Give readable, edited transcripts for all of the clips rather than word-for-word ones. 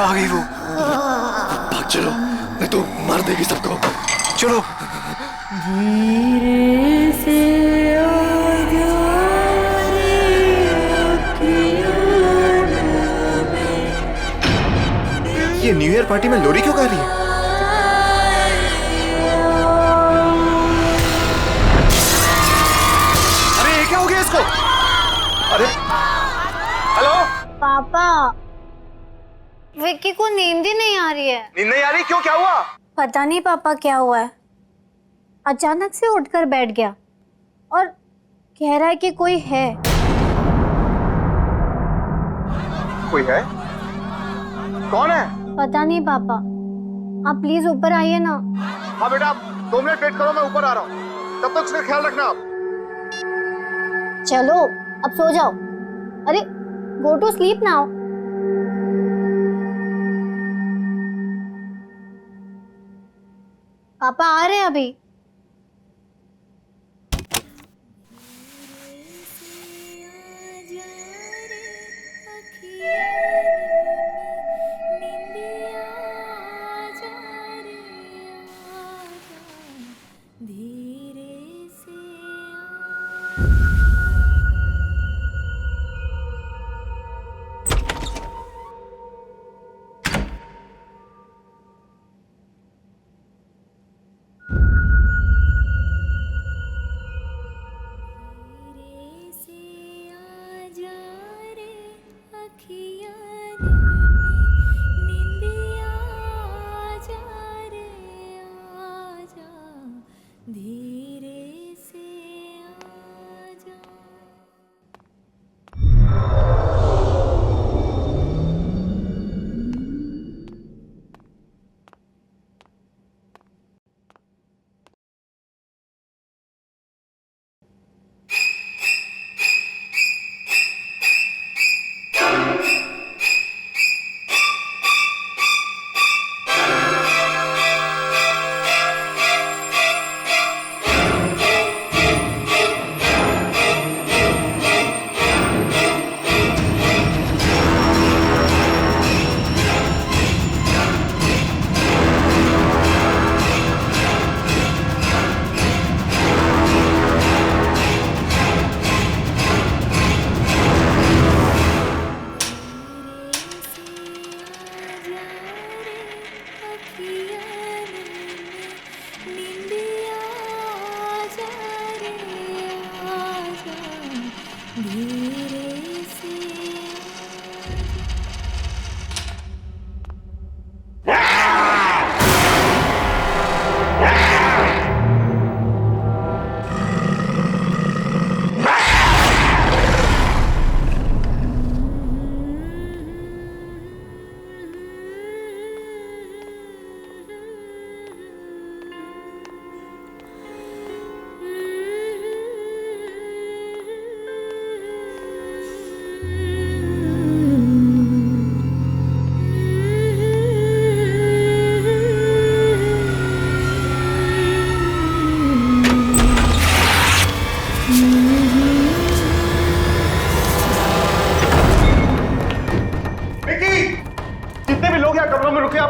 आ गई वो। भाग चलो, नहीं तो मार देगी सबको। चलो। धीरे से ये न्यू ईयर पार्टी में लोरी क्यों गा रही है? अरे ये क्या हो गया इसको? अरे हेलो पापा, विक्की को नींद ही नहीं आ रही है। नींद नहीं आ रही? क्यों, क्या हुआ? पता नहीं पापा क्या हुआ है, अचानक से उठकर बैठ गया और कह रहा है कि कोई है। कोई है? कौन है? पता नहीं पापा, आप प्लीज ऊपर आइए ना। हाँ बेटा, 2 मिनट वेट करो, मैं ऊपर आ रहा हूँ। तब तक उसका ख्याल रखना आप। चलो अब सो जाओ। अरे गो टू स्लीप नाउ। पापा आ रहे हैं अभी।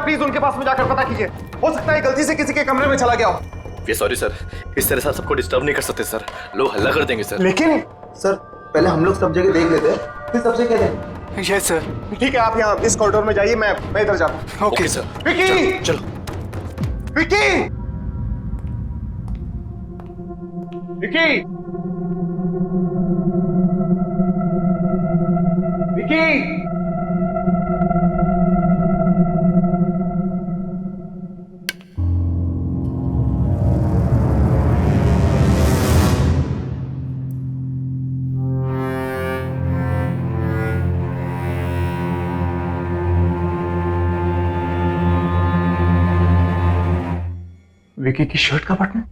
प्लीज उनके पास में जाकर पता कीजिए, हो सकता है गलती से किसी के कमरे में चला गया हो। वे सॉरी सर, इस तरह से सबको डिस्टर्ब नहीं कर सकते सर, लोग हल्ला कर देंगे सर। लेकिन सर पहले हम लोग सब जगह देख लेते हैं, फिर सबसे कह दें। Yes sir. ठीक है, आप यहाँ इस कॉरिडोर में जाइए, मैं इधर जाता हूँ। Okay sir. विकी, चलो विकी, विकी, विकी। विकी की शर्ट का बटन।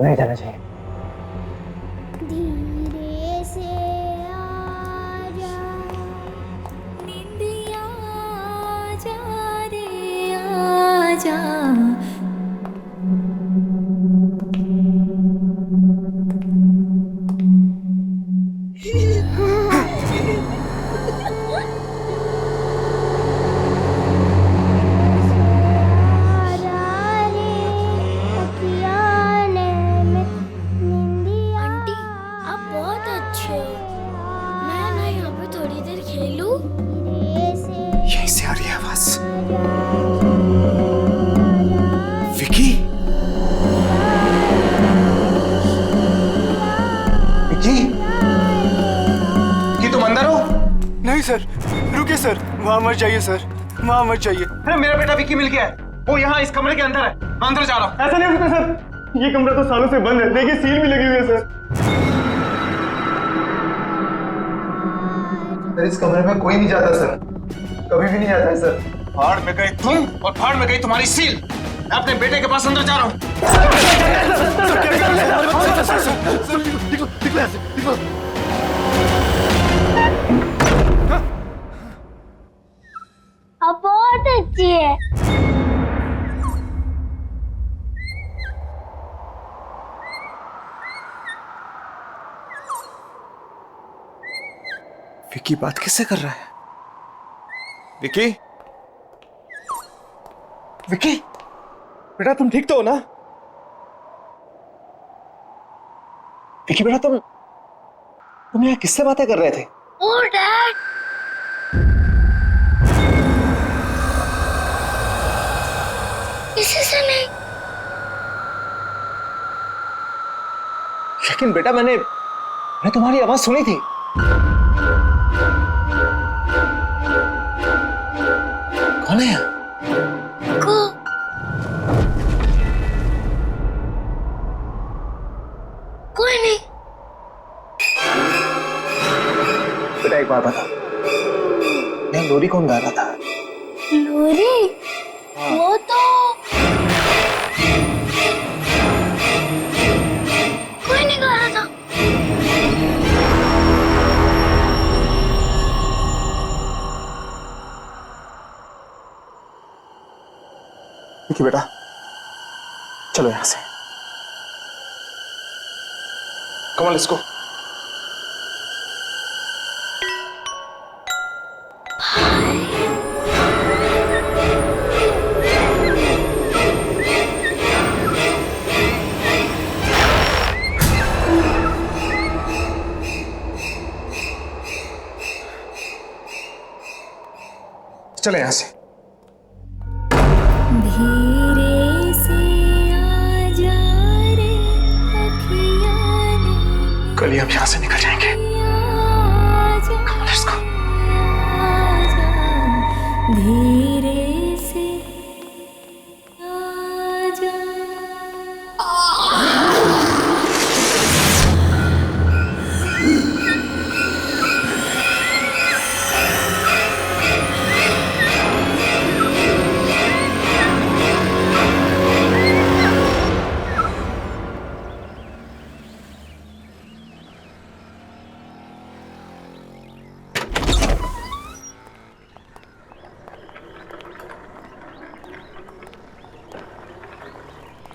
नहीं जाना चाहिए। धीरे से आजा, निंदिया आजा रे आजा। आंटी आप बहुत अच्छे हो। मैं ना यहाँ पे थोड़ी देर खेलूं? यहीं से आ रही है आवाज। विकी, विकी, विकी तुम अंदर हो? नहीं सर, रुकिए सर, वहाँ मत जाइए सर, वहाँ मत जाइए। अरे मेरा बेटा विकी मिल गया है, वो यहाँ इस कमरे के अंदर है, मैं अंदर जा रहा हूँ। ऐसा नहीं हो सकता सर, ये कमरा तो सालों से बंद है, देखिए सील भी लगी हुई है सर। सर इस कमरे में कोई नहीं जाता सर, कभी भी नहीं आता है सर। फाड़ में गए तुम और फाड़ में गई तुम्हारी सील। मैं अपने बेटे के पास अंदर जा रहा हूँ। अब बहुत अच्छी है। विकी बात किससे कर रहा है? विकी, विकी, बेटा तुम ठीक तो हो ना? विकी बेटा तुम यहाँ किससे बातें कर रहे थे? ओ डैड, किसी से नहीं। लेकिन बेटा मैंने तुम्हारी आवाज सुनी थी। कौन है? को कोई नहीं। बेटा एक बात बता, मैं लोरी कौन गा रहा था? लोरी? वो तो कोई नहीं गा रहा था। विकी बेटा चलो यहां से। Come on let's go. चले यहां से। धीरे से आजा रे अखियाँ ने कल ही हम यहां से निकल जाएंगे। आजा, लेट्स गो। आजा, धीरे से आजा।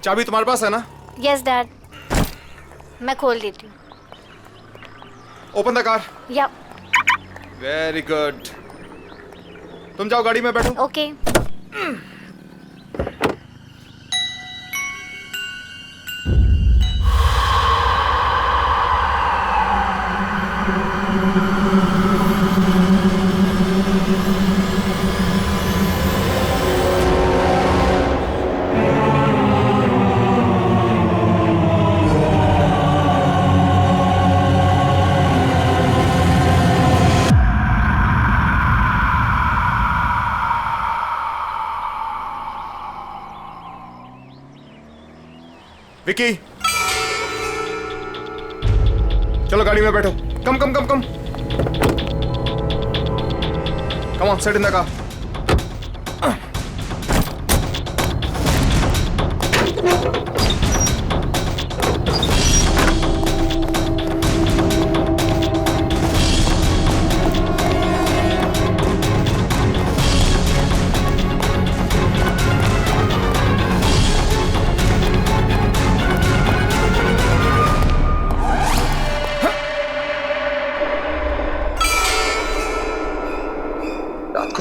चाबी तुम्हारे पास है ना? यस डैड, मैं खोल देती हूँ। Open the car. या वेरी गुड। तुम जाओ गाड़ी में बैठो। ओके। विकी चलो गाड़ी में बैठो। Come come come come come on, set in the car.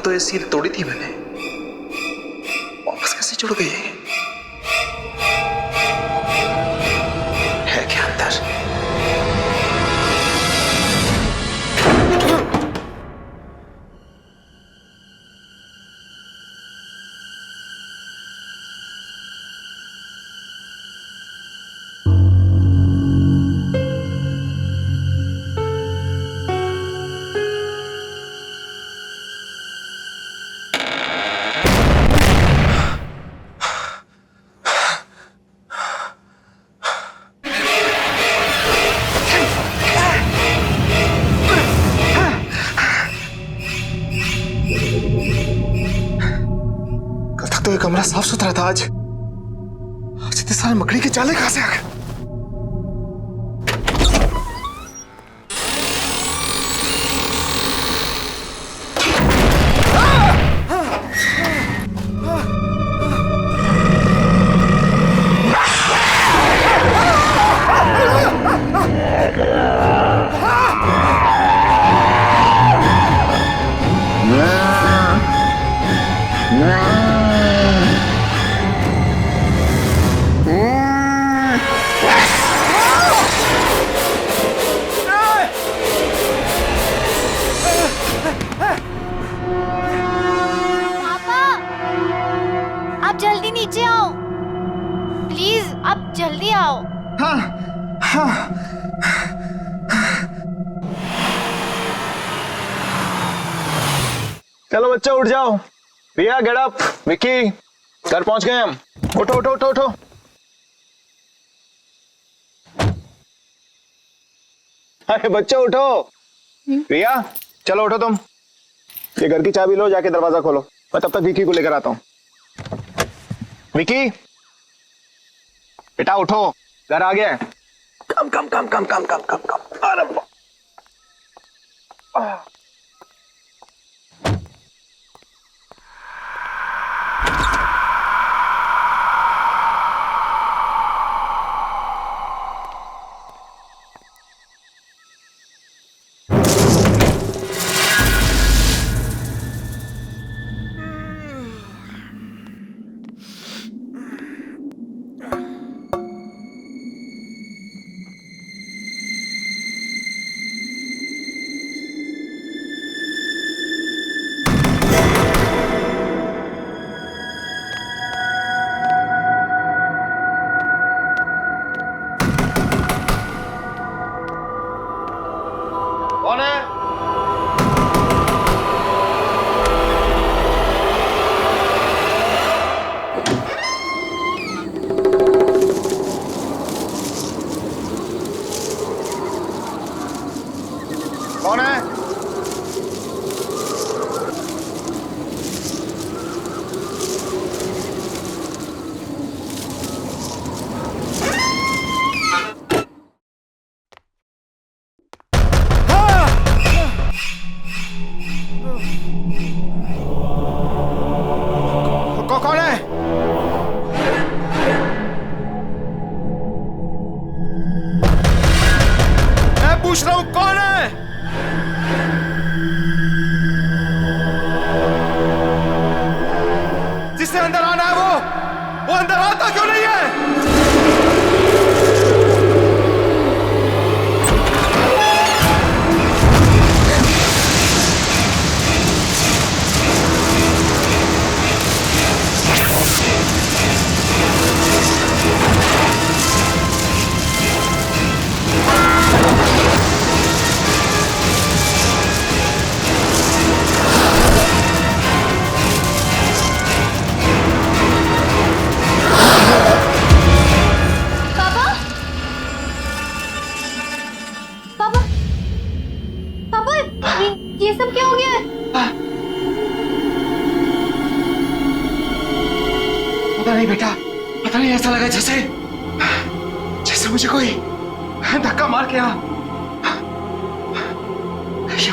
तो ये सील तोड़ी थी मैंने, वापस कैसे जुड़ गई है क्या अंदर? तो ये कमरा साफ सुथरा था, आज इतने सारे मकड़ी के जाले कहां से आ गए? आप जल्दी नीचे आओ प्लीज, आप जल्दी आओ। हाँ हाँ। चलो बच्चे उठ जाओ। रिया गेट अप। विक्की घर पहुंच गए हम। उठो उठो उठो उठो। अरे बच्चे उठो। रिया चलो उठो तुम। ये घर की चाबी लो, जाके दरवाजा खोलो। मैं तब तक विक्की को लेकर आता हूं। विक्की बेटा उठो, घर आ गया है। कम come come come come come come कम। अरे कौन है? कौन है? कौन है? मैं पूछ रहा हूं कौन है? जिससे अंदर आना है वो अंदर आता क्यों नहीं है? ये सब क्या हो गया है? पता नहीं बेटा, पता नहीं, ऐसा लगा जैसे जैसे मुझे कोई धक्का मार के यहाँ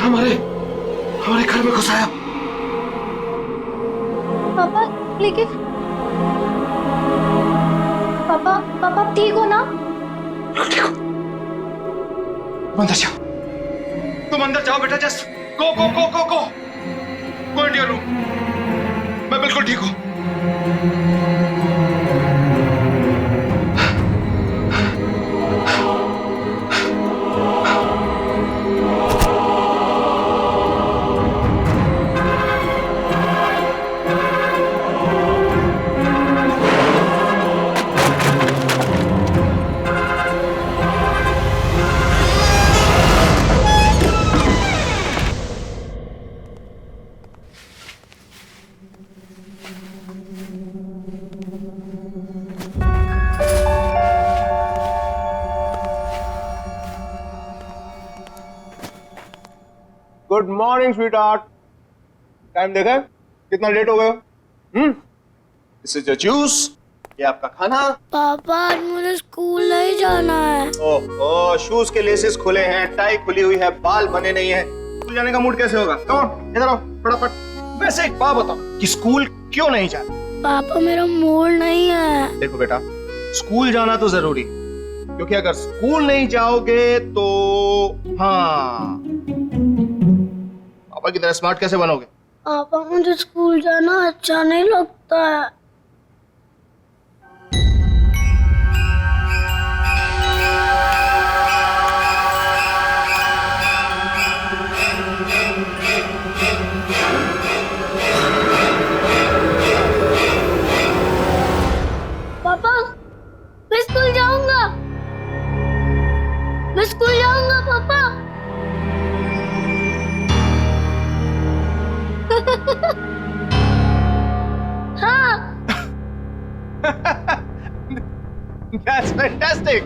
हमारे घर में घुसाया। पापा लेकिन पापा ठीक हो ना? ठीक हो, अंदर जाओ। तुम अंदर जाओ बेटा, just go go go go go. Go into your room. मैं बिल्कुल ठीक हूँ। Good morning sweet heart. Time देखा है? कितना लेट हो गए हो? दिस इज योर जूस, ये आपका खाना। पापा आज मुझे स्कूल नहीं जाना है। ओह, शूज के लेसेस खुले हैं, टाई खुली हुई है, बाल बने नहीं है, स्कूल जाने का मूड कैसे होगा? कम ऑन, इधर आओ फटाफट। वैसे एक बात बताओ कि स्कूल क्यों नहीं जाना? पापा मेरा मूड नहीं है। देखो बेटा, स्कूल जाना तो जरूरी, क्योंकि अगर स्कूल नहीं जाओगे तो हाँ, पापा की तरह स्मार्ट कैसे बनोगे? पापा मुझे स्कूल जाना अच्छा नहीं लगता है। पापा मैं स्कूल जाऊंगा, मैं स्कूल जाऊंगा पापा। हाँ That's fantastic.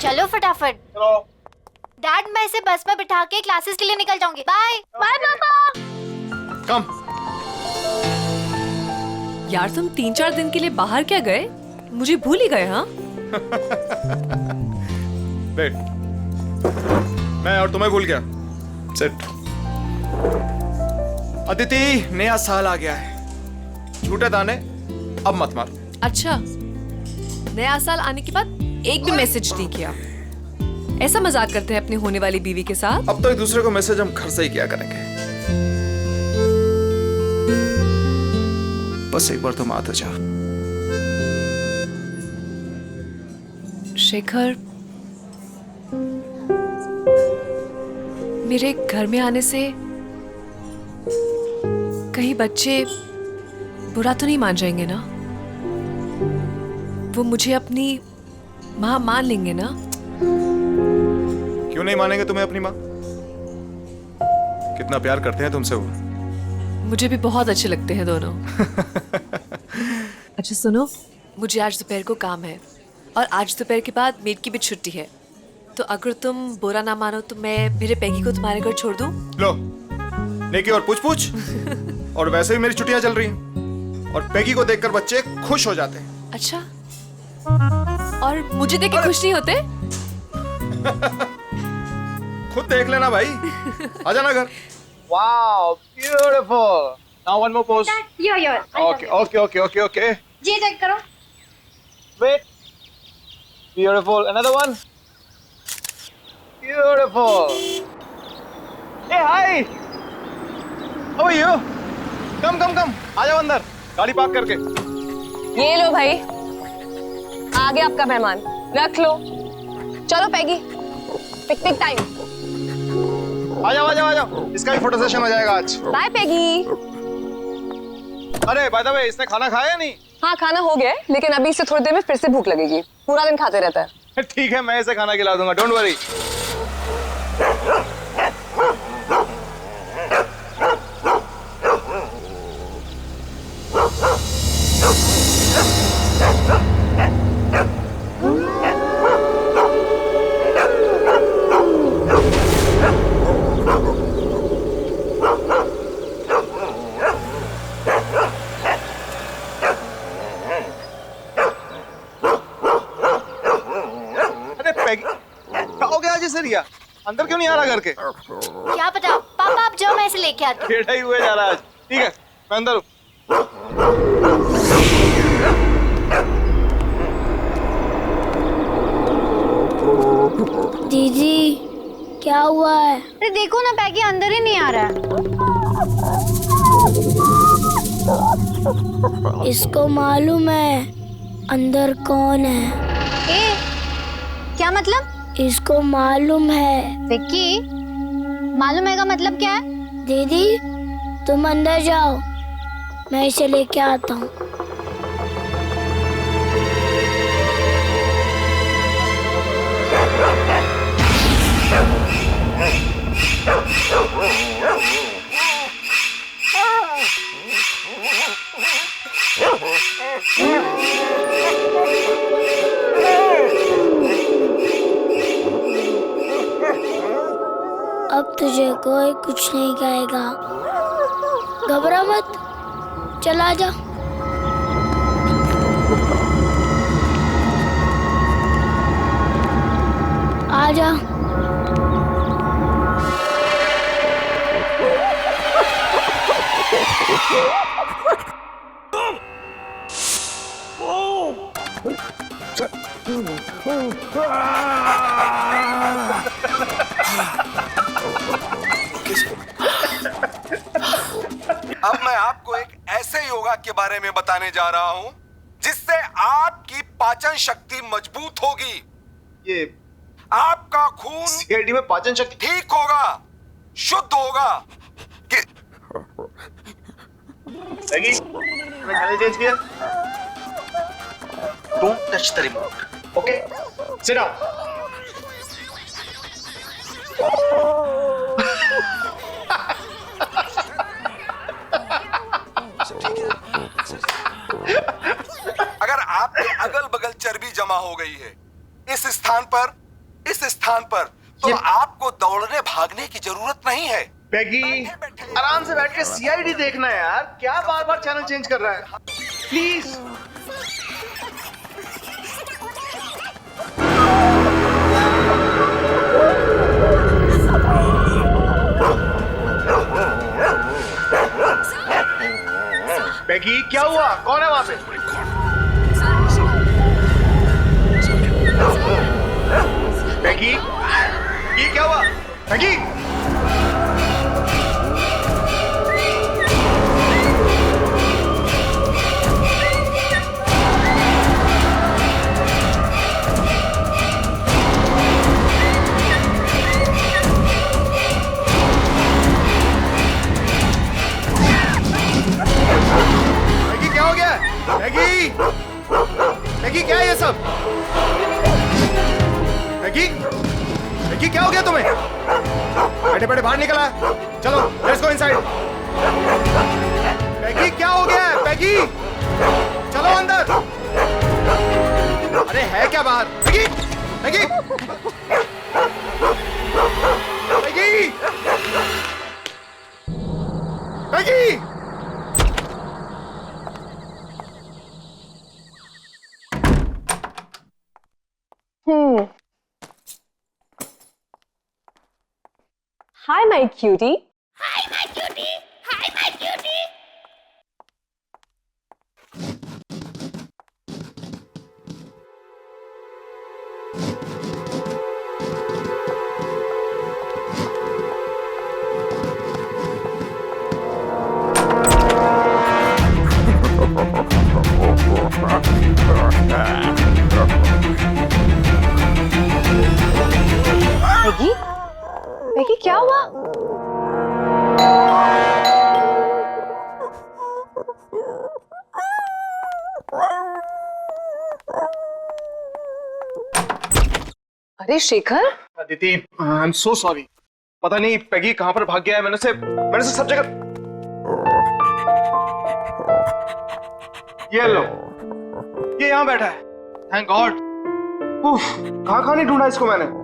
चलो फटाफट। चलो। डैड, मैं इसे बस में बिठा के क्लासेस के लिए निकल जाऊंगी। बाय बाय पापा। कम। यार तुम 3-4 दिन के लिए बाहर क्या गए? मुझे भूल ही गए। हाँ वेट, मैं और तुम्हें भूल गया। सिट। अदिति, नया साल आ गया है, झूठे दाने अब मत मार। अच्छा, नया साल आने के बाद एक भी मैसेज नहीं किया। ऐसा मजाक करते हैं अपनी होने वाली बीवी के साथ? अब तो एक दूसरे को मैसेज हम घर से ही किया करेंगे। बस एक बार तुम आ तो जाओ। शेखर, मेरे घर में आने से कहीं बच्चे बुरा तो नहीं मान जाएंगे ना? वो मुझे अपनी माँ मान लेंगे ना? क्यों नहीं मानेंगे तुम्हें अपनी माँ? कितना प्यार करते हैं तुमसे वो। मुझे भी बहुत अच्छे लगते हैं दोनों। अच्छा सुनो, मुझे आज दोपहर को काम है और आज दोपहर के बाद मेड की भी छुट्टी है, तो अगर तुम बुरा ना मानो तो मैं मेरे पैगी को तुम्हारे घर छोड़ दूं? लो, नेकी और पूछ और वैसे भी मेरी छुट्टियां चल रही हैं और पैगी को देखकर बच्चे खुश हो जाते हैं। अच्छा, और मुझे देख के खुश नहीं होते? खुद देख लेना भाई। आ जाना घर। Wow, beautiful. Now one more pose. Okay. जी चेक करो। Wait. Beautiful. Another one. Beautiful. Hey, hi. How are you? Come. आ जाओ अंदर, गाड़ी पार्क करके। ये लो भाई, आ गया आपका मेहमान, रख लो। चलो पैगी, पिकनिक टाइम। आ जाओ, इसका भी फोटो सेशन हो जाएगा आज। बाय पैगी। अरे बाय द वे, इसने खाना खाया या नहीं? हाँ खाना हो गया है, लेकिन अभी इसे थोड़ी देर में फिर से भूख लगेगी। पूरा दिन खाते रहता है। ठीक है, मैं इसे खाना खिला दूंगा, डोंट वरी। रिया, अंदर क्यों नहीं आ रहा घर के? क्या पता, पापा आप जाओ, मैं इसे लेके आती हूँ। टेढ़ा ही हुए जा रहा है आज। ठीक है, मैं अंदर हूँ। क्या हुआ है? अरे देखो ना, पैगी अंदर ही नहीं आ रहा है। इसको मालूम है अंदर कौन है? ए, क्या मतलब? इसको मालूम है। विक्की, मालूम है का मतलब क्या है? दीदी तुम अंदर जाओ, मैं इसे लेके आता हूँ। अब तुझे कोई कुछ नहीं कहेगा, घबरा मत, चला जा। आ जा। अब मैं आपको एक ऐसे योगा के बारे में बताने जा रहा हूं जिससे आपकी पाचन शक्ति मजबूत होगी। ये आपका खून सीआईडी में पाचन शक्ति ठीक होगा, शुद्ध होगा। पैगी, मैं चैनल चेंज किया। Don't touch the remote, okay? Sit down. अगर आपके अगल बगल चर्बी जमा हो गई है इस स्थान पर, तो आपको दौड़ने भागने की जरूरत नहीं है। पैगी, आराम से बैठ के सीआईडी देखना है यार, क्या बार बार चैनल चेंज कर रहा है? प्लीज। पैगी, क्या हुआ? कौन है वहां पे? पैगी, ये क्या हुआ? पैगी, क्या हो गया? मैगी, मैगी क्या है ये सब? मैगी, मैगी क्या हो गया तुम्हें? बैठे बैठे बाहर निकला, चलो लेट्स गो इनसाइड। मैगी क्या हो गया है? मैगी चलो अंदर। अरे है क्या बाहर? Maggi, Maggi, Maggi, Maggi. Hi, my cutie. Maggi, Maggi क्या हुआ? अरे Shekhar, Aditi, I am so sorry. पता नहीं पैगी कहां पर भाग गया है। मैंने से सब जगह। ये लो, ये यहां बैठा है। Thank God. कहां नहीं ढूंढा इसको मैंने।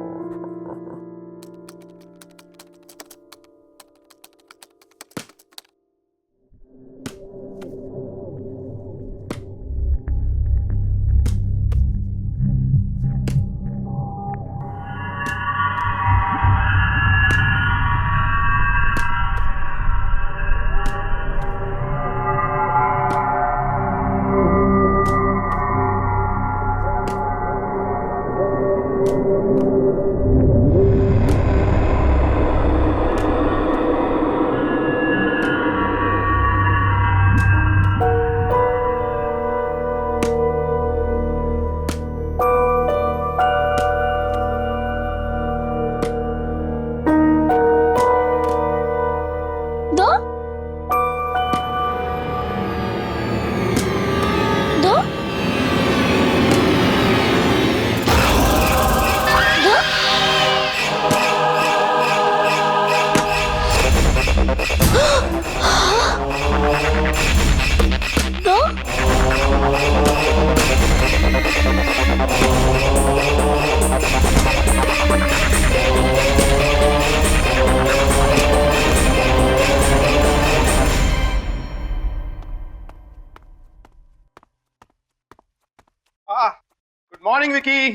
गुड मॉर्निंग विकी,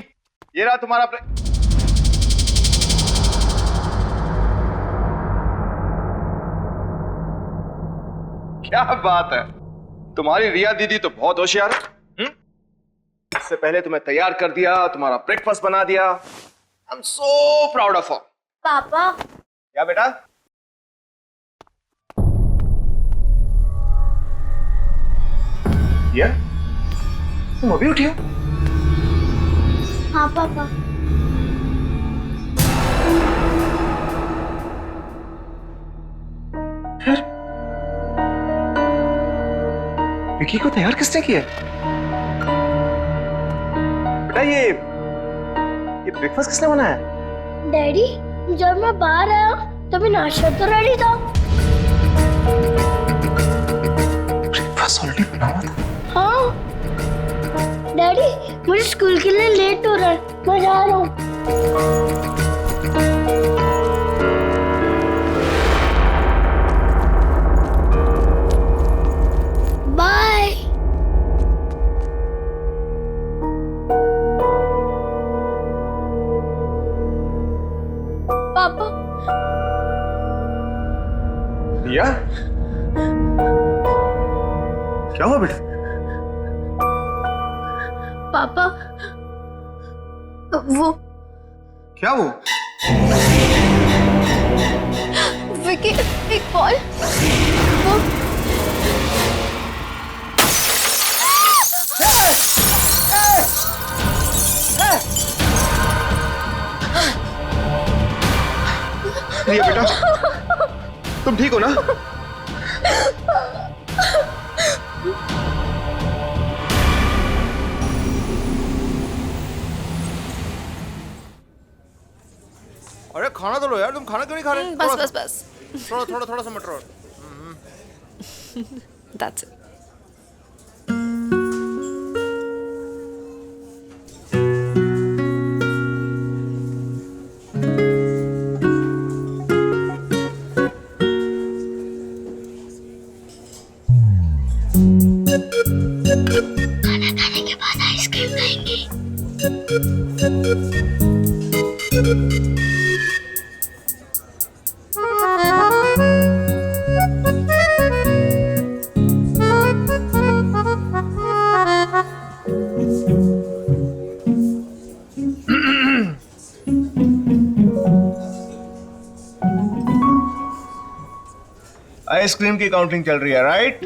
ये रहा तुम्हारा क्या बात है, तुम्हारी रिया दीदी तो बहुत होशियार है। इससे पहले तुम्हें तैयार कर दिया, तुम्हारा ब्रेकफास्ट बना दिया। I am so proud of her. पापा क्या बेटा? ये तुम अभी उठी हो? हाँ पापा। विकी को तैयार किसने किया? बेटा ये ब्रेकफास्ट किसने बनाया? डैडी, जब मैं बाहर आया तभी नाश्ता तो रेडी था। ब्रेकफास्ट ऑलरेडी बना हुआ था। हाँ डैडी, मुझे स्कूल के लिए लेट हो रहा है, मैं जा रहा हूँ। बाय। पापा। रिया, क्या हुआ बेटा? पापा वो क्या वो? विकी एक बॉल वो रिया बेटा, तुम ठीक हो ना? अरे खाना तो लो यार, तुम खाना क्यों नहीं खा रहे? बस बस बस। थोड़ा सा मटर और। That's it. खाना खाने के बाद आइसक्रीम खाएंगे। आइसक्रीम की काउंटिंग चल रही है, राइट?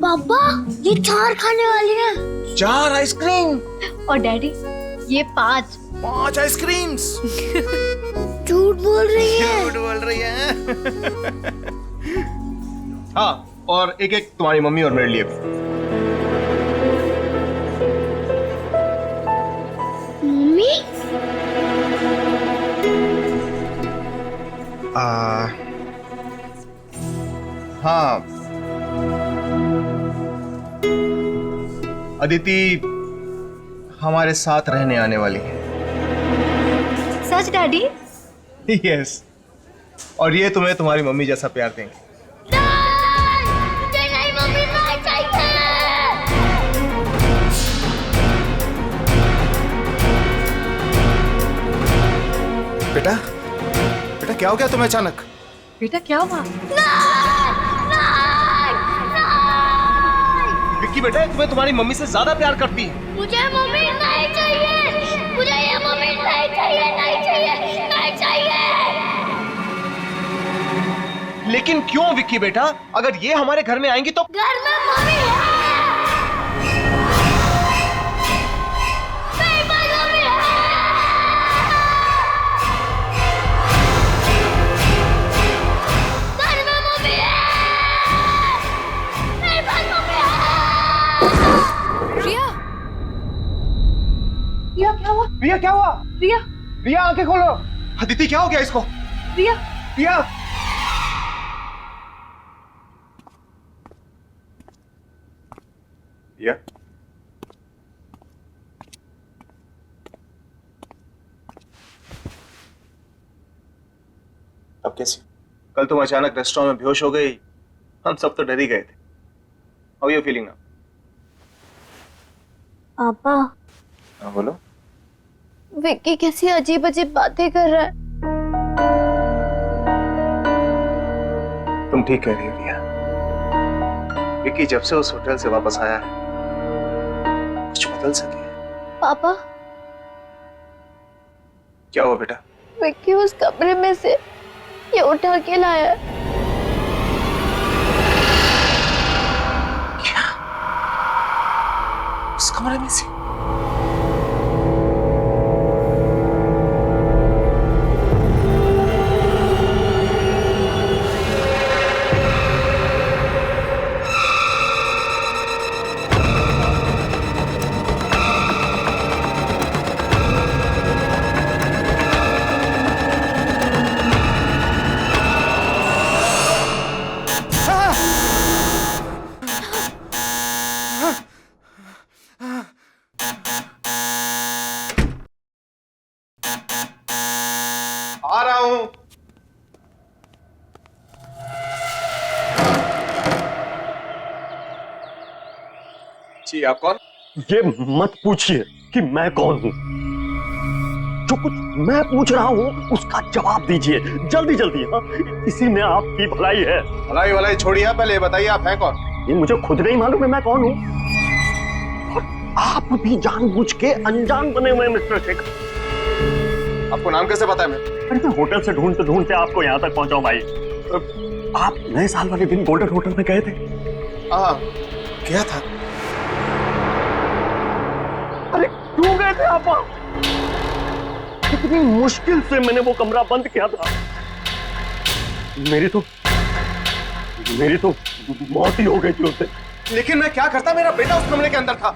पापा, ये 4 खाने वाली हैं। 4 आइसक्रीम और डैडी ये 5। 5 आइसक्रीम्स। झूठ बोल रही है। झूठ बोल रही है। हाँ, और एक एक तुम्हारी मम्मी और मेरे लिए भी। मम्मी? हाँ, अदिति हमारे साथ रहने आने वाली है। सच डैडी? यस, और ये तुम्हें तुम्हारी मम्मी जैसा प्यार देंगे। मुझे नहीं मम्मी, मैं चाहिए। बेटा, बेटा क्या हो गया तुम्हें अचानक? बेटा क्या हुआ? विक्की बेटा, तुम्हें तुम्हारी मम्मी से ज्यादा प्यार करती है। मुझे मम्मी नहीं चाहिए, मुझे ये मम्मी नहीं चाहिए, नहीं चाहिए, नहीं चाहिए। लेकिन क्यों विक्की बेटा? अगर ये हमारे घर में आएंगी तो घर में मम्मी है। मेरे पास मम्मी है। घर में मम्मी है। मेरे पास मम्मी है। रिया, रिया क्या हुआ? रिया क्या हुआ? रिया रिया आंखें खोलो। अदिति क्या हो गया इसको? रिया रिया, रिया, अब कैसी? कल तुम अचानक रेस्टोरेंट में बेहोश हो गई, हम सब तो डर ही गए थे। How are you feeling now? पापा, हाँ बोलो। विक्की कैसी अजीब अजीब बातें कर रहा है। तुम ठीक कह रही हो रिया। विक्की जब से उस होटल से वापस आया है कुछ बदल सके। पापा, क्या हुआ बेटा? विक्की उस कमरे में से ये उठा के लाया है। क्या? उस कमरे में से? आ रहा हूं। जी आप कौन? ये मत पूछिए कि मैं कौन हूं। जो कुछ मैं पूछ रहा हूं उसका जवाब दीजिए जल्दी जल्दी। हाँ, इसी में आपकी भलाई है। भलाई भलाई छोड़िए, पहले ये बताइए आप हैं कौन? ये मुझे खुद नहीं मालूम है मैं कौन हूं। और आप भी जानबूझ के अनजान बने हुए मिस्टर शेखर। आपको नाम कैसे पता है? अरे मैं होटल से ढूंढते ढूंढते आपको यहाँ तक पहुंचा हूं भाई। आप नए साल वाले दिन गोल्डन होटल में गए थे? हाँ गया था। अरे क्यों गए थे आप? कितनी मुश्किल से मैंने वो कमरा बंद किया था। मेरी तो मौत ही हो गई थी उससे। लेकिन मैं क्या करता, मेरा बेटा उस कमरे के अंदर था।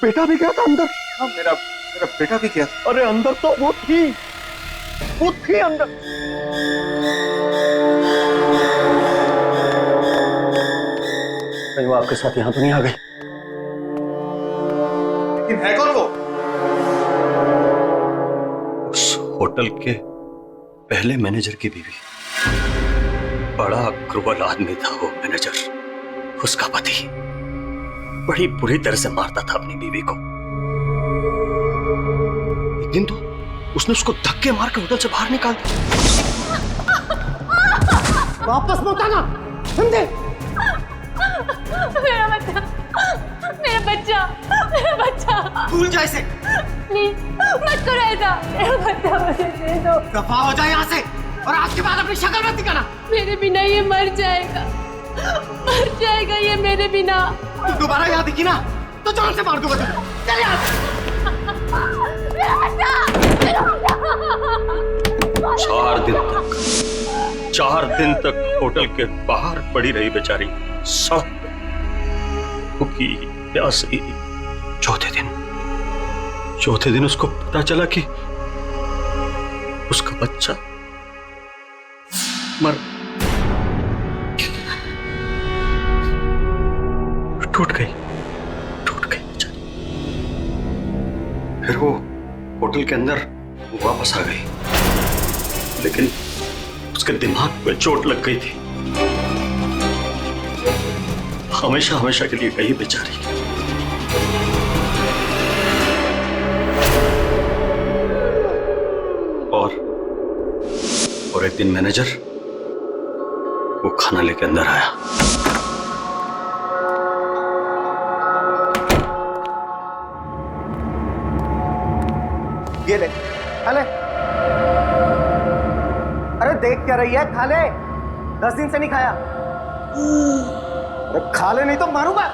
बेटा भी गया था अंदर? हाँ मेरा बेटा भी गया था। अरे अंदर तो वो थी अंदर। कहीं वो आपके साथ यहां तो नहीं आ गई? लेकिन है कौन वो? उस होटल के पहले मैनेजर की बीवी। बड़ा क्रूर आदमी था वो मैनेजर। उसका पति बड़ी बुरी तरह से मारता था अपनी बीवी को। एक दिन तो उसने उसको धक्के मार के होटल से बाहर निकाल दिया। वापस मत आना, समझे? मेरा बच्चा भूल जाए इसे। प्लीज मत करो ऐसा। मेरा बच्चा मुझे दे दो। दफा हो जाए यहाँ से और आज के बाद अपनी शक्ल मत दिखाना। मेरे बिना ये मर जाएगा ये मेरे बिना। तू दोबारा यहाँ दिखी ना तो जान से मार दूंगा तुझे। चल यहाँ से। 4 दिन तक होटल के बाहर पड़ी रही बेचारी, सब भूखी प्यासी। चौथे दिन उसको पता चला कि उसका बच्चा मर टूट गई बेचारी। फिर वो होटल के अंदर वापस आ गई, लेकिन उसके दिमाग पे चोट लग गई थी। हमेशा के लिए गई बेचारी। और एक दिन मैनेजर वो खाना लेके अंदर आया। ये ले, खा ले। अरे देख क्या रही है, खा ले। 10 दिन से नहीं खाया। अरे खा ले नहीं तो मारूंगा।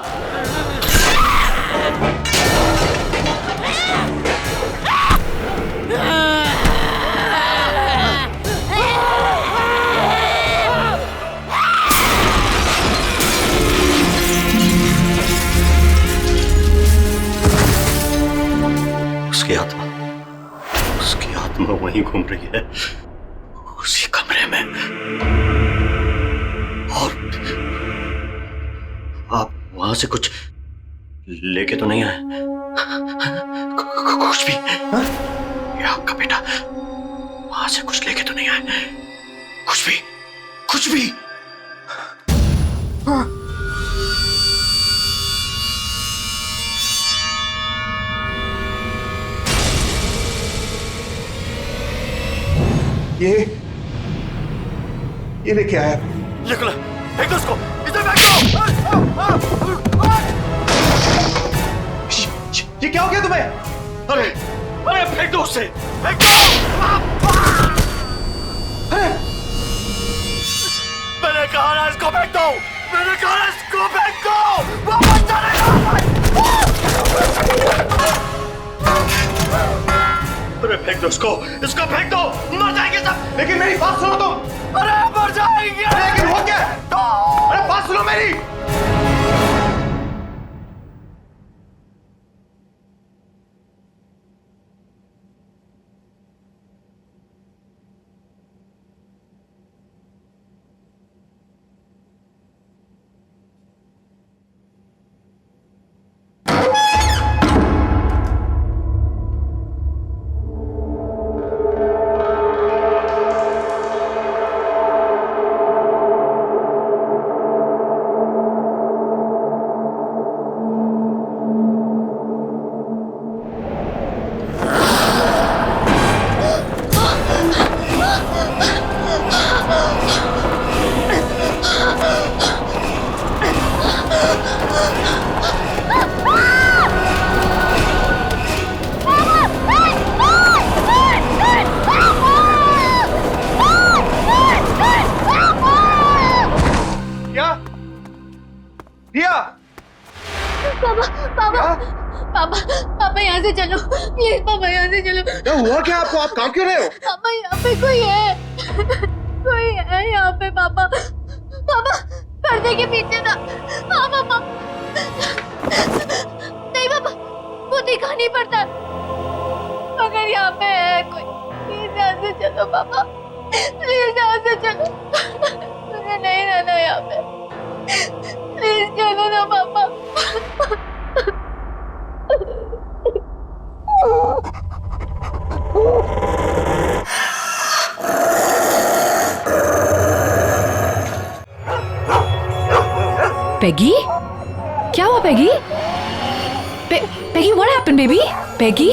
उसकी आत्मा वहीं घूम रही है, उसी कमरे में। और आप वहां से कुछ लेके तो नहीं आए? कुछ भी? ये आपका बेटा वहां से कुछ लेके तो नहीं आए? कुछ भी? ये लेके आया। ये खुला, फेंक दो उसको, इधर फेंक दो। ये क्या हो गया तुम्हें? अरे अरे फेंक दो उसे, फेंक दो। अरे मैंने कहा ना इसको फेंक दो, मैंने कहा ना इसको फेंक दो। वापस चलेगा। अरे फेंक दो इसको फेंक दो, मर जाएंगे सब। लेकिन मेरी बात सुनो तुम। अरे मर जाएंगे। लेकिन हो क्या? अरे बात सुनो मेरी। पापा यहाँ से चलो प्लीज, पापा यहाँ से चलो। क्या हुआ क्या आपको? आप काम क्यों रहे हो? पापा यहाँ पे कोई है, कोई है यहाँ पे। पापा पापा पर्दे के पीछे था। हाँ पापा। नहीं पापा, वो दिखा नहीं पड़ता। अगर यहाँ पे है कोई, प्लीज यहाँ से चलो पापा, प्लीज यहाँ से चलो। मुझे नहीं रहना यहाँ पे, प्लीज चलो ना पापा। पेगी, क्या हुआ Peggy? Peggy, what happened baby? Peggy?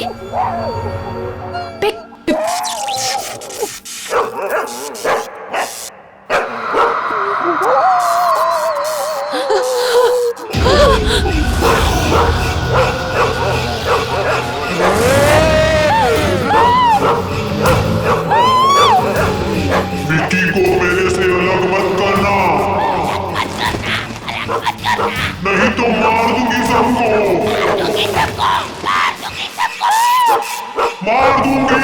Vicky को मेरे से अलग मत करना, नहीं तो मार दूंगी सबको, मार दूंगी।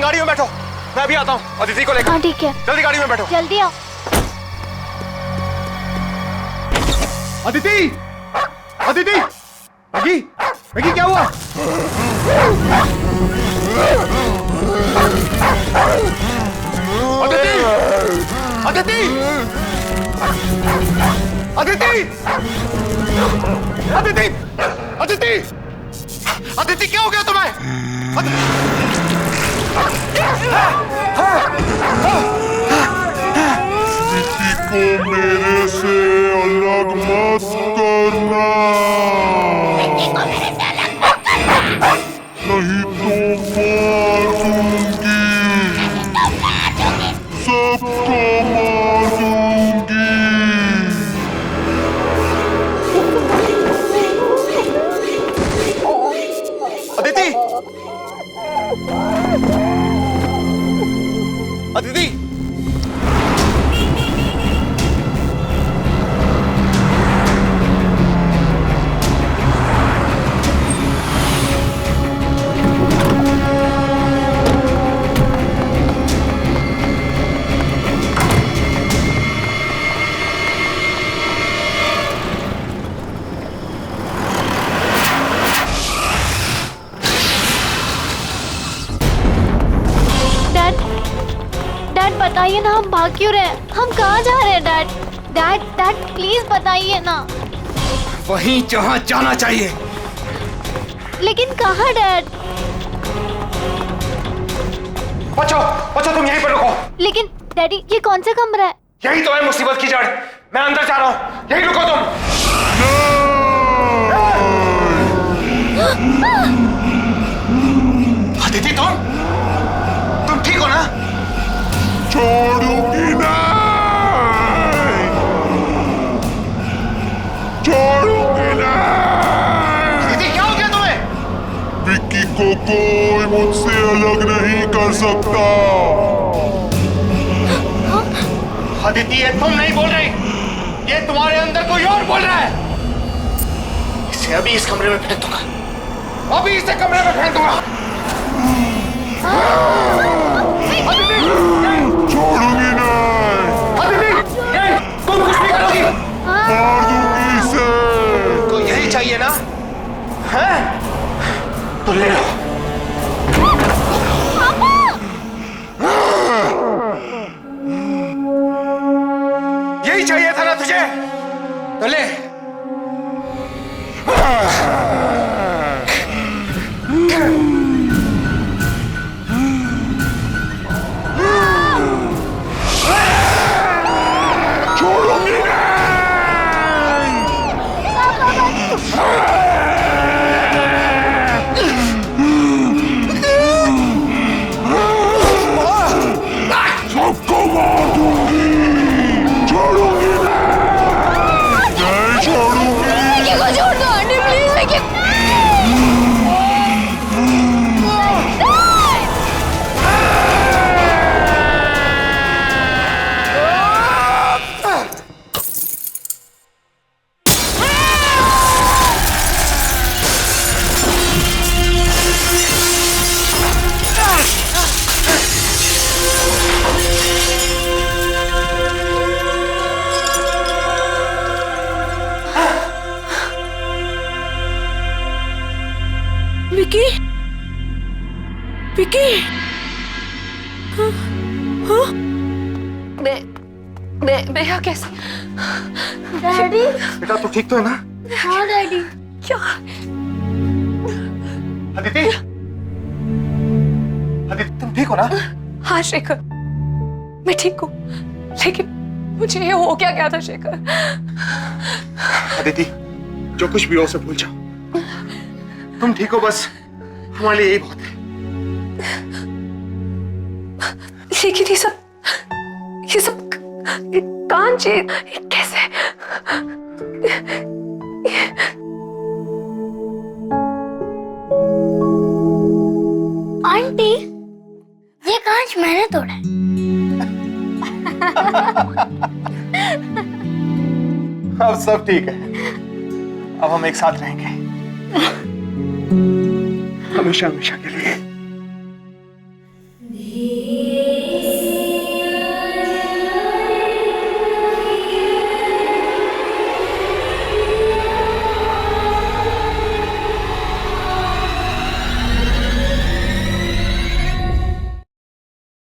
गाड़ी में बैठो, मैं अभी आता हूँ अदिति को लेकर। हाँ ठीक है, जल्दी गाड़ी में बैठो। जल्दी आओ। अदिति, अदिति, मैगी, मैगी क्या हुआ? अदिति, अदिति, अदिति, अदिति, अदिति, अदिति क्या हो गया तुम्हें? विक्की को मेरे से अलग मत करना। भाग क्यों रहे हैं? हम कहाँ जा रहे हैं डैड? डैड डैड प्लीज बताइए ना। वहीं जहां जाना चाहिए। लेकिन कहाँ डैड? बच्चों बच्चों तुम यहीं पर रुको। लेकिन डैडी ये कौन सा कमरा है? यही तो है मुसीबत की जड़। मैं अंदर जा रहा हूँ, यहीं रुको तुम। अदिति तुम ठीक हो ना? छोड़ूंगी नहीं, छोड़ूंगी नहीं। अदिति क्या हो गया तुम्हें? विक्की को कोई मुझसे अलग नहीं कर सकता। अदिति ये तुम नहीं बोल रही, ये तुम्हारे अंदर कोई और बोल रहा है। इसे अभी इस कमरे में फेंक दूंगा, अभी इसे कमरे में फेंक दूंगा। छोड़ूंगी नहीं। अदिति नहीं, तुम कुछ नहीं करोगी। मार दूंगी इसे। तो यही चाहिए ना? हैं? तो ले लो। यही चाहिए था ना तुझे? तो ले। छोड़ूंगी नहीं। सबको मार दूंगी। छोड़ूंगी नहीं, छोड़ूंगी। विक्की को छोड़ दो आंटी प्लीज। विक्की विकी विकी मैं यहाँ कैसे? डैडी बेटा तू ठीक तो है ना? हाँ डैडी। क्या? अदिति अदिति तुम ठीक हो ना? हाँ शेखर मैं ठीक हूँ, लेकिन मुझे ये हो क्या गया था शेखर? अदिति जो कुछ भी हो उसे भूल जाओ, तुम ठीक हो बस हमारे लिए यही बहुत है। लेकिन ये सब कांच कैसे? आंटी ये कांच मैंने तोड़ा है। अब सब ठीक है, अब हम एक साथ रहेंगे हमेशा हमेशा के लिए।